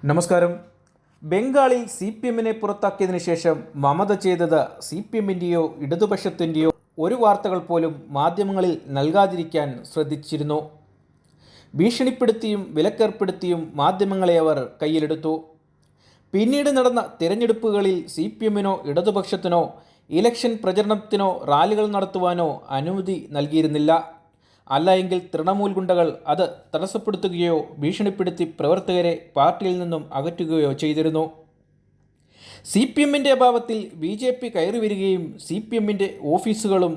നമസ്കാരം. ബംഗാളിൽ CPM-നെ പുറത്താക്കിയതിനു ശേഷം മമത ചെയ്തത് CPM-ൻ്റെയോ ഇടതുപക്ഷത്തിൻ്റെയോ ഒരു വാർത്തകൾ പോലും മാധ്യമങ്ങളിൽ നൽകാതിരിക്കാൻ ശ്രദ്ധിച്ചിരുന്നു. ഭീഷണിപ്പെടുത്തിയും വിലക്കേർപ്പെടുത്തിയും മാധ്യമങ്ങളെ അവർ കയ്യിലെടുത്തു. പിന്നീട് നടന്ന തിരഞ്ഞെടുപ്പുകളിൽ CPM-നോ ഇടതുപക്ഷത്തിനോ ഇലക്ഷൻ പ്രചരണത്തിനോ റാലികൾ നടത്തുവാനോ അനുമതി നൽകിയിരുന്നില്ല. അല്ലായെങ്കിൽ തൃണമൂൽ ഗുണ്ടകൾ അത് തടസ്സപ്പെടുത്തുകയോ ഭീഷണിപ്പെടുത്തി പ്രവർത്തകരെ പാർട്ടിയിൽ നിന്നും അകറ്റുകയോ ചെയ്തിരുന്നു. CPM-ൻ്റെ അഭാവത്തിൽ BJP കയറി വരികയും CPM-ൻ്റെ ഓഫീസുകളും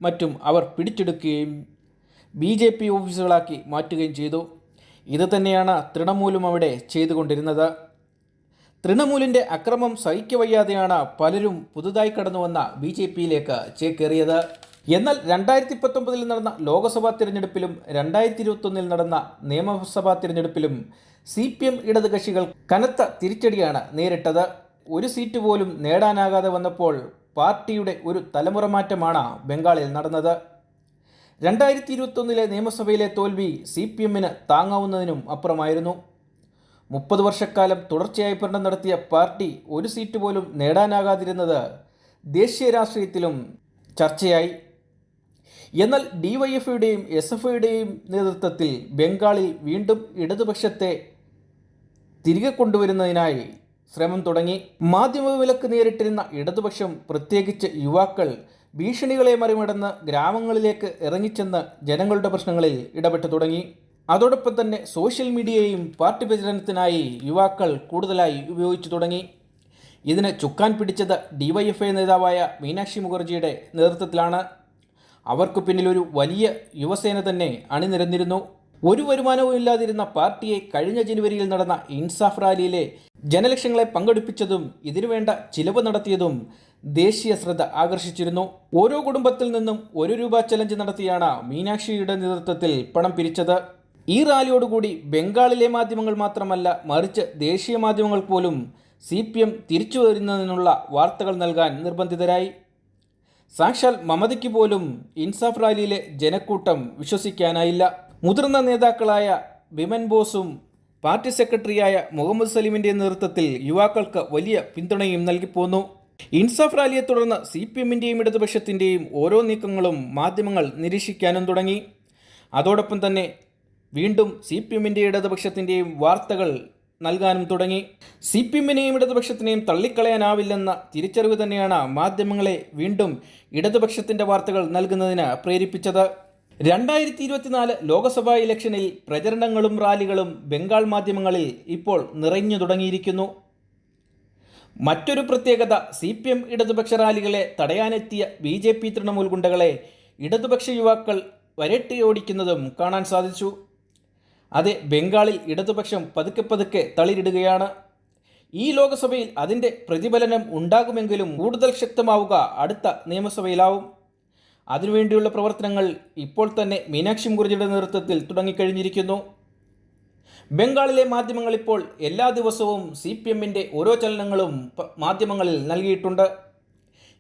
മറ്റും അവർ പിടിച്ചെടുക്കുകയും BJP ഓഫീസുകളാക്കി മാറ്റുകയും ചെയ്തു. ഇത് തന്നെയാണ് തൃണമൂലും അവിടെ ചെയ്തുകൊണ്ടിരുന്നത്. തൃണമൂലിൻ്റെ അക്രമം സഹിക്കവയ്യാതെയാണ് പലരും പുതുതായി കടന്നുവന്ന BJP-യിലേക്ക് ചേക്കേറിയത്. എന്നാൽ 2019 നടന്ന ലോക്സഭാ തിരഞ്ഞെടുപ്പിലും 2021 നടന്ന നിയമസഭാ തിരഞ്ഞെടുപ്പിലും CPM ഇടതുകക്ഷികൾ കനത്ത തിരിച്ചടിയാണ് നേരിട്ടത്. ഒരു സീറ്റ് പോലും നേടാനാകാതെ വന്നപ്പോൾ പാർട്ടിയുടെ ഒരു തലമുറ മാറ്റമാണ് ബംഗാളിൽ നടന്നത്. 2021 നിയമസഭയിലെ തോൽവി CPM-ന് താങ്ങാവുന്നതിനും അപ്പുറമായിരുന്നു. 30 വർഷക്കാലം തുടർച്ചയായി ഭരണം നടത്തിയ പാർട്ടി ഒരു സീറ്റ് പോലും നേടാനാകാതിരുന്നത് ദേശീയ രാഷ്ട്രീയത്തിലും ചർച്ചയായി. എന്നാൽ DYF-യുടെയും SF-യുടെയും നേതൃത്വത്തിൽ ബംഗാളിൽ വീണ്ടും ഇടതുപക്ഷത്തെ തിരികെ കൊണ്ടുവരുന്നതിനായി ശ്രമം തുടങ്ങി. മാധ്യമവിലക്ക് നേരിട്ടിരുന്ന ഇടതുപക്ഷം, പ്രത്യേകിച്ച് യുവാക്കൾ, ഭീഷണികളെ മറികടന്ന് ഗ്രാമങ്ങളിലേക്ക് ഇറങ്ങിച്ചെന്ന് ജനങ്ങളുടെ പ്രശ്നങ്ങളിൽ ഇടപെട്ടു തുടങ്ങി. അതോടൊപ്പം തന്നെ സോഷ്യൽ മീഡിയയും പാർട്ടി പ്രചരണത്തിനായി യുവാക്കൾ കൂടുതലായി ഉപയോഗിച്ചു തുടങ്ങി. ഇതിന് ചുക്കാൻ പിടിച്ചത് DYF നേതാവായ മീനാക്ഷി മുഖർജിയുടെ നേതൃത്വത്തിലാണ്. അവർക്ക് പിന്നിൽ ഒരു വലിയ യുവസേന തന്നെ അണിനിരന്നിരുന്നു. ഒരു വരുമാനവും ഇല്ലാതിരുന്ന പാർട്ടിയെ കഴിഞ്ഞ ജനുവരിയിൽ നടന്ന ഇൻസാഫ് റാലിയിലെ ജനലക്ഷങ്ങളെ പങ്കെടുപ്പിച്ചതും ഇതിനുവേണ്ട ചിലവ് നടത്തിയതും ദേശീയ ശ്രദ്ധ ആകർഷിച്ചിരുന്നു. ഓരോ കുടുംബത്തിൽ നിന്നും ₹1 ചലഞ്ച് നടത്തിയാണ് മീനാക്ഷിയുടെ നേതൃത്വത്തിൽ പണം പിരിച്ചത്. ഈ റാലിയോടുകൂടി ബംഗാളിലെ മാധ്യമങ്ങൾ മാത്രമല്ല, മറിച്ച് ദേശീയ മാധ്യമങ്ങൾ പോലും CPM തിരിച്ചു വരുന്നതിനുള്ള വാർത്തകൾ നൽകാൻ നിർബന്ധിതരായി. സാക്ഷാൽ മമതയ്ക്ക് പോലും ഇൻസാഫ് റാലിയിലെ ജനക്കൂട്ടം വിശ്വസിക്കാനായില്ല. മുതിർന്ന നേതാക്കളായ ബിമൻ ബോസും പാർട്ടി സെക്രട്ടറിയായ മുഹമ്മദ് സലീമിൻ്റെ നേതൃത്വത്തിൽ യുവാക്കൾക്ക് വലിയ പിന്തുണയും നൽകിപ്പോന്നു. ഇൻസാഫ് റാലിയെ തുടർന്ന് CPM-ൻ്റെയും ഇടതുപക്ഷത്തിൻ്റെയും ഓരോ നീക്കങ്ങളും മാധ്യമങ്ങൾ നിരീക്ഷിക്കാനും തുടങ്ങി. അതോടൊപ്പം തന്നെ വീണ്ടും CPM-ൻ്റെയും ഇടതുപക്ഷത്തിൻ്റെയും വാർത്തകൾ നൽകാനും തുടങ്ങി. CPM-നെയും ഇടതുപക്ഷത്തിനെയും തള്ളിക്കളയാനാവില്ലെന്ന തിരിച്ചറിവ് തന്നെയാണ് മാധ്യമങ്ങളെ വീണ്ടും ഇടതുപക്ഷത്തിൻ്റെ വാർത്തകൾ നൽകുന്നതിന് പ്രേരിപ്പിച്ചത്. 2024 ലോക്സഭാ ഇലക്ഷനിൽ പ്രചരണങ്ങളും റാലികളും ബംഗാൾ മാധ്യമങ്ങളിൽ ഇപ്പോൾ നിറഞ്ഞു തുടങ്ങിയിരിക്കുന്നു. മറ്റൊരു പ്രത്യേകത, CPM ഇടതുപക്ഷ റാലികളെ തടയാനെത്തിയ BJP തൃണമൂൽ ഗുണ്ടകളെ ഇടതുപക്ഷ യുവാക്കൾ വരട്ടിയോടിക്കുന്നതും കാണാൻ സാധിച്ചു. അതെ, ബംഗാളിൽ ഇടതുപക്ഷം പതുക്കെ തളിരിടുകയാണ്. ഈ ലോക്സഭയിൽ അതിൻ്റെ പ്രതിഫലനം ഉണ്ടാകുമെങ്കിലും കൂടുതൽ ശക്തമാവുക അടുത്ത നിയമസഭയിലാവും. അതിനുവേണ്ടിയുള്ള പ്രവർത്തനങ്ങൾ ഇപ്പോൾ തന്നെ മീനാക്ഷി മുഖർജിയുടെ നേതൃത്വത്തിൽ തുടങ്ങിക്കഴിഞ്ഞിരിക്കുന്നു. ബംഗാളിലെ മാധ്യമങ്ങൾ ഇപ്പോൾ എല്ലാ ദിവസവും CPM-ൻ്റെ ഓരോ ചലനങ്ങളും മാധ്യമങ്ങളിൽ നൽകിയിട്ടുണ്ട്.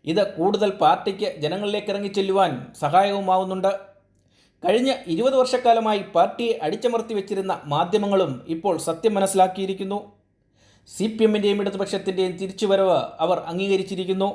ഇത് കൂടുതൽ പാർട്ടിക്ക് ജനങ്ങളിലേക്ക് ഇറങ്ങിച്ചെല്ലുവാൻ സഹായകവുമാവുന്നുണ്ട്. കഴിഞ്ഞ 20 വർഷക്കാലമായി പാർട്ടിയെ അടിച്ചമർത്തി വെച്ചിരുന്ന മാധ്യമങ്ങളും ഇപ്പോൾ സത്യം മനസ്സിലാക്കിയിരിക്കുന്നു. CPM-ൻ്റെയും ഇടതുപക്ഷത്തിൻ്റെയും തിരിച്ചുവരവ് അവർ അംഗീകരിച്ചിരിക്കുന്നു.